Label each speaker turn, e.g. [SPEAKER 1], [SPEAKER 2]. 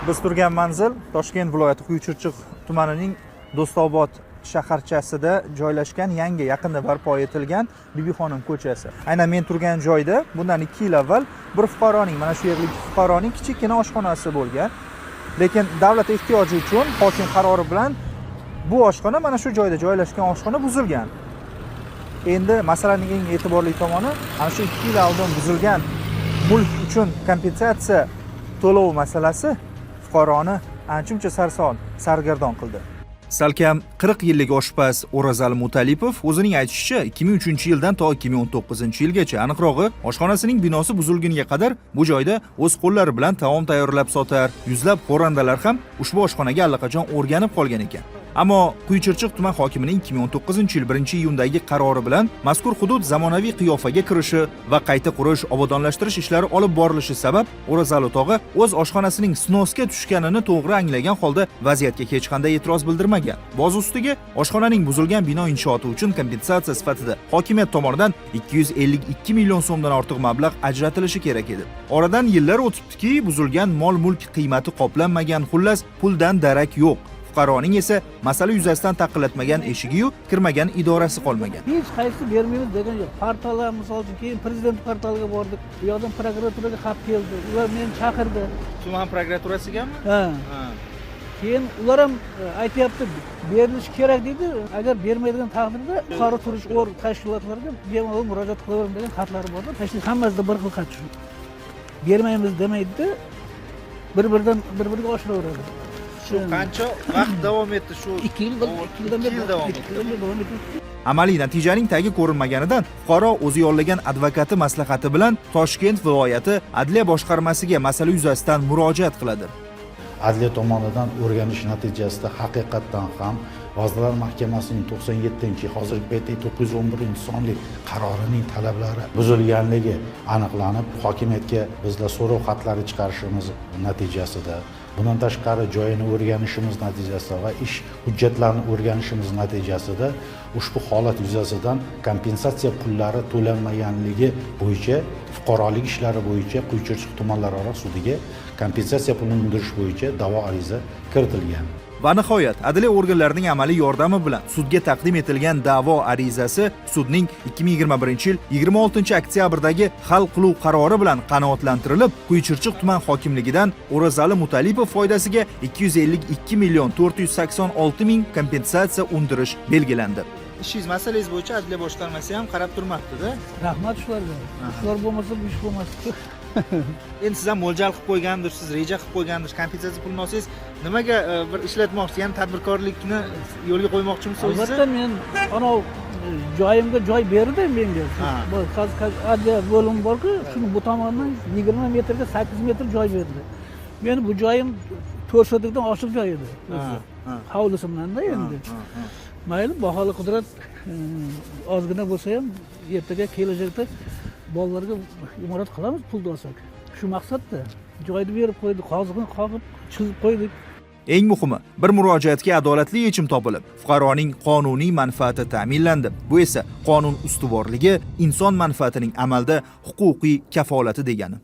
[SPEAKER 1] Biz turgan manzil Toshkent viloyati Quyuchirchiq tumanining Do'stobod shaharchasida joylashgan yangi yaqinda barpo etilgan Bibixonim ko'chasi. Aynan men turgan joyda bundan 2 yil avval bir fuqaroning, mana shu yerlik fuqaroning kichikgina oshxonasi bo'lgan. Lekin davlat ehtiyoji uchun hokim qarori bilan bu oshxona, mana shu joyda joylashgan oshxona buzilgan. Endi masalaning eng e'tiborli tomoni, ana shu 2 yil oldin buzilgan mulk uchun kompensatsiya to'lov masalasi fuqaroni ancha sargardon qildi. Salkam 40 yillik oshpaz O'razali Mutalipov o'zining aytishicha 2003-yildan to 2019-yilgacha, aniqrog'i oshxonasining binosi buzilguniga qadar bu joyda o'z qo'llari bilan taom tayyorlab sotar, yuzlab xo'randalar ham ushbu oshxonaga allaqachon o'rganib qolgan ekan. Ammo Quyuchirchiq tuman hokimining 2019-yil 1-iyundagi qarori bilan mazkur hudud zamonaviy qiyofaga kirishi va qayta qurish, obodonlashtirish ishlari olib borilishi sabab O'razali tog'a o'z oshxonasining snosga tushganini to'g'ri anglagan holda vaziyatga hech qanday e'tiroz bildirmagan. Boz ustiga oshxonaning buzilgan bino inshooti uchun kompensatsiya sifatida hokimiyat tomonidan 252 million so'mdan ortiq mablag' ajratilishi kerak edi. Oradan yillar o'tibdiki, buzilgan mol-mulk qiymati qoplanmagan, xullas puldan darak yo'q. Fuqaroning esa masala yuzasidan taqillatmagan eshigi-yu, kirmagan idorasi qolmagan.
[SPEAKER 2] Hech qaysi bermaymiz degan yo'q. Portalga, misol uchun, keyin prezident portaliga bordik. Bu yerdan prokuraturaga xat keldi. Ular meni chaqirdi.
[SPEAKER 1] Tuman prokuraturasiga-mi?
[SPEAKER 2] Ha. Keyin ular ham aytayapti, berilishi kerak deydi. Agar bermaydigan taqdirda fuqaro turish tashkilotlariga bemalol murojaat qilavering degan xatlari bor. Tashkil hammasida bir xil xat shu. Bermaymiz demaydi. Bir-biriga oshiraveradi.
[SPEAKER 1] Shu qancha vaqt davom etdi shu?
[SPEAKER 2] 2 yil davom etdi.
[SPEAKER 1] Amaliy natijaning tagi ko'rinmaganidan fuqaro o'zi yollagan advokati maslahati bilan Toshkent viloyati adliya boshqarmasiga masala yuzasidan murojaat qiladi.
[SPEAKER 3] Adliya tomonidan o'rganish natijasida haqiqatdan ham Vazirlar Mahkamasining 97-yil, hozirgi paytda 911-sonli qarorining talablari buzilganligi aniqlanib, hokimiyatga bizlar so'rov xatlari chiqarishimiz natijasida, bundan tashqari joyini o'rganishimiz natijasida va ish hujjatlarini o'rganishimiz natijasida ushbu holat yuzasidan kompensatsiya pullari to'lanmaganligi bo'yicha fuqarolik ishlari bo'yicha Quyuchirchiq tumanlararo sudiga kompensatsiya pulini undirish bo'yicha da'vo ariza kiritilgan.
[SPEAKER 1] Va nihoyat adliya organlarining amaliy yordami bilan sudga taqdim etilgan da'vo arizasi sudning 2021-yil 26-oktyabrdagi hal qiluv qarori bilan qanoatlantirilib, Quyuchirchiq tuman hokimligidan O'razali Mutalipov foydasiga 252 million 486 ming kompensatsiya undirish belgilandi. Ishingiz masalangiz bo'yicha adliya boshqarmasi ham qarab turmabdi-da.
[SPEAKER 2] Rahmat shularga. Shular bo'lmasa bu ish bo'lmasdi.
[SPEAKER 1] Endi siz ham mo'ljal qilib qo'ygandirsiz, reja qilib qo'ygandirsiz, kompensatsiya pulini olsangiz, nimaga bir ishlatmoqchi, ya'ni tadbirkorlikni yo'lga qo'ymoqchimisiz o'zingiz?
[SPEAKER 2] Albatta, men ana joyimga joy berdi menga. Bu adliya bo'lim bor-ku, shuni bu tomondan 20 metrga 8 metr joy berdi. Men bu joyim 4 sotikdan oshiq joy edi. Hovlisimdan-da endi. Mayli, baholi qudrat ozgina bo'lsa ham ertaga kelajakda bolalarga imorat qilamiz pul olsak. Shu maqsadda joyni berib qo'ydik, hozirgina qoqib, chizib qo'ydik.
[SPEAKER 1] Eng muhimi, bir murojaatga adolatli yechim topilib, fuqaroning qonuniy manfaati ta'minlandi. Bu esa qonun ustuvorligi, inson manfaatining amalda huquqiy kafolati degani.